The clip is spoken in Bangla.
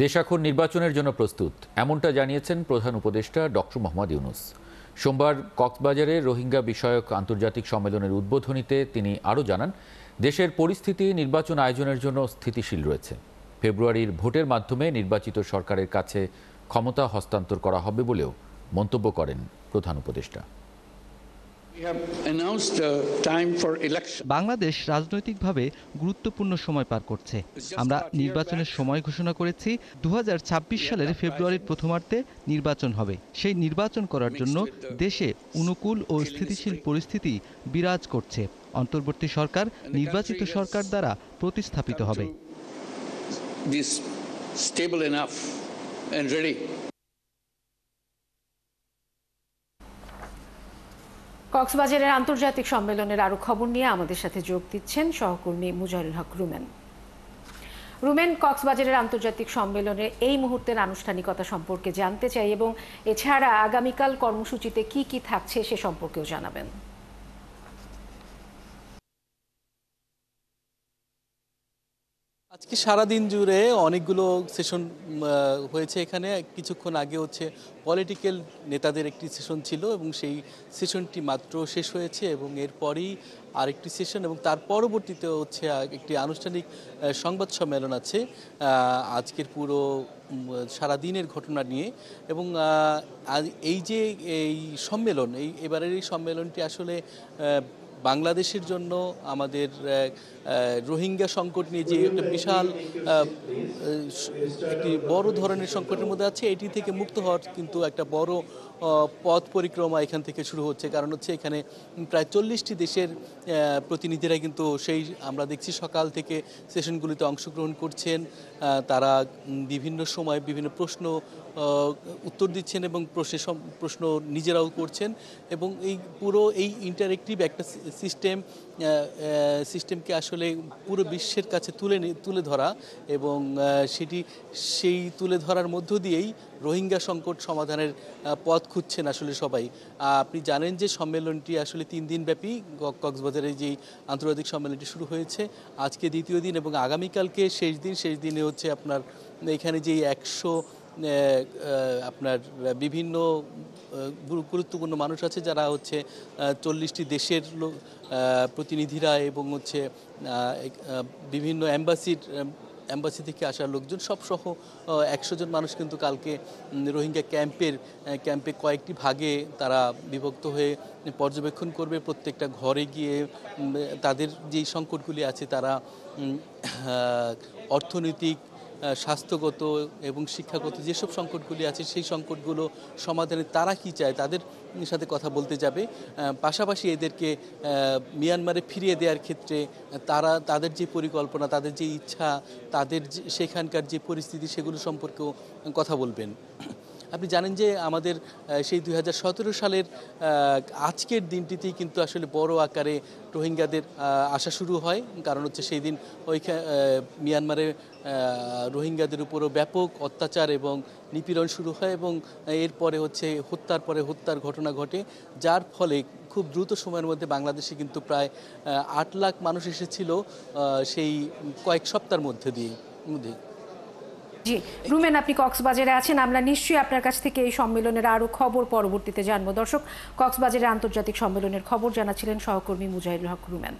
দেশ এখন নির্বাচনের জন্য প্রস্তুত, এমনটা জানিয়েছেন প্রধান উপদেষ্টা ডক্টর মোহাম্মদ ইউনূস। সোমবার কক্সবাজারে রোহিঙ্গা বিষয়ক আন্তর্জাতিক সম্মেলনের উদ্বোধনীতে তিনি আরও জানান, দেশের পরিস্থিতি নির্বাচন আয়োজনের জন্য স্থিতিশীল রয়েছে। ফেব্রুয়ারির ভোটের মাধ্যমে নির্বাচিত সরকারের কাছে ক্ষমতা হস্তান্তর করা হবে বলেও মন্তব্য করেন প্রধান উপদেষ্টা। বাংলাদেশ রাজনৈতিকভাবে গুরুত্বপূর্ণ সময় পার করছে। আমরা নির্বাচনের সময় ঘোষণা করেছি। 2026 সালের ফেব্রুয়ারির প্রথমার্ধে নির্বাচন হবে। সেই নির্বাচন করার জন্য দেশে অনুকূল ও স্থিতিশীল পরিস্থিতি বিরাজ করছে। অন্তর্বর্তী সরকার নির্বাচিত সরকার দ্বারা প্রতিস্থাপিত হবে। কক্সবাজারের আন্তর্জাতিক সম্মেলনের আরো খবর নিয়ে আমাদের সাথে যোগ দিচ্ছেন সহকর্মী মুজাহিরুল হক রুমেন। রুমেন, কক্সবাজারের আন্তর্জাতিক সম্মেলনের এই মুহূর্তের আনুষ্ঠানিকতা সম্পর্কে জানতে চাই এবং এছাড়া আগামীকাল কর্মসূচিতে কি কি থাকছে সে সম্পর্কেও জানাবেন। আজকে সারাদিন জুড়ে অনেকগুলো সেশন হয়েছে। এখানে কিছুক্ষণ আগে হচ্ছে পলিটিক্যাল নেতাদের একটি সেশন ছিল এবং সেই সেশনটি মাত্র শেষ হয়েছে এবং এরপরই আরেকটি সেশন এবং তার পরবর্তীতে হচ্ছে একটি আনুষ্ঠানিক সংবাদ সম্মেলন আছে আজকের পুরো সারাদিনের ঘটনা নিয়ে। এবং এই যে এই সম্মেলন, এবারের এই সম্মেলনটি আসলে বাংলাদেশের জন্য আমাদের রোহিঙ্গা সংকট নিয়ে যে একটা বিশাল একটি বড় ধরনের সংকটের মধ্যে আছে, এটি থেকে মুক্ত হওয়ার কিন্তু একটা বড় পথ পরিক্রমা এখান থেকে শুরু হচ্ছে। কারণ হচ্ছে এখানে প্রায় 40টি দেশের প্রতিনিধিরা কিন্তু আমরা দেখছি সকাল থেকে সেশনগুলিতে অংশগ্রহণ করছেন। তারা বিভিন্ন সময় বিভিন্ন প্রশ্ন উত্তর দিচ্ছেন এবং প্রশ্ন নিজেরাও করছেন এবং এই ইন্টারেক্টিভ একটা সিস্টেমকে আসলে পুরো বিশ্বের কাছে তুলে ধরা এবং সেই তুলে ধরার মধ্য দিয়েই রোহিঙ্গা সংকট সমাধানের পথ খুঁজছেন আসলে সবাই। আপনি জানেন যে সম্মেলনটি আসলে 3 দিন ব্যাপী। কক্সবাজারে যেই আন্তর্জাতিক সম্মেলনটি শুরু হয়েছে আজকে দ্বিতীয় দিন এবং আগামীকালকে শেষ দিনে হচ্ছে আপনার এখানে যেই 100 আপনার বিভিন্ন গুরুত্বপূর্ণ মানুষ আছে যারা হচ্ছে 40টি দেশের প্রতিনিধিরা এবং হচ্ছে বিভিন্ন এম্বাসি থেকে আসা লোকজন সব সহ 100 জন মানুষ কিন্তু কালকে রোহিঙ্গা ক্যাম্পে কয়েকটি ভাগে তারা বিভক্ত হয়ে পর্যবেক্ষণ করবে। প্রত্যেকটা ঘরে গিয়ে তাদের যেই সংকটগুলি আছে তারা অর্থনৈতিক, স্বাস্থ্যগত এবং শিক্ষাগত যেসব সংকটগুলি আছে সেই সংকটগুলো সমাধানে তারা কি চায় তাদের সাথে কথা বলতে যাবে। পাশাপাশি এদেরকে মিয়ানমারে ফিরিয়ে দেওয়ার ক্ষেত্রে তাদের যে পরিকল্পনা, তাদের যে ইচ্ছা, তাদের সেখানকার যে পরিস্থিতি সেগুলো সম্পর্কেও কথা বলবেন। আপনি জানেন যে আমাদের সেই 2017 সালের আজকের দিনটিতেই কিন্তু আসলে বড় আকারে রোহিঙ্গাদের আসা শুরু হয়। কারণ হচ্ছে সেই দিন মিয়ানমারে রোহিঙ্গাদের উপরও ব্যাপক অত্যাচার এবং নিপীড়ন শুরু হয় এবং এরপরে হচ্ছে হত্যার ঘটনা ঘটে, যার ফলে খুব দ্রুত সময়ের মধ্যে বাংলাদেশে কিন্তু প্রায় 8 লাখ মানুষ এসেছিল সেই কয়েক সপ্তাহের মধ্যে। জি রুমেন, আপনি কক্সবাজারে আছেন, আমরা নিশ্চয়ই আপনার কাছ থেকে এই সম্মেলনের আরো খবর পরবর্তীতে জানবো। দর্শক, কক্সবাজারে আন্তর্জাতিক সম্মেলনের খবর জানাচ্ছিলেন সহকর্মী মুজাহিরুল হক রুমেন।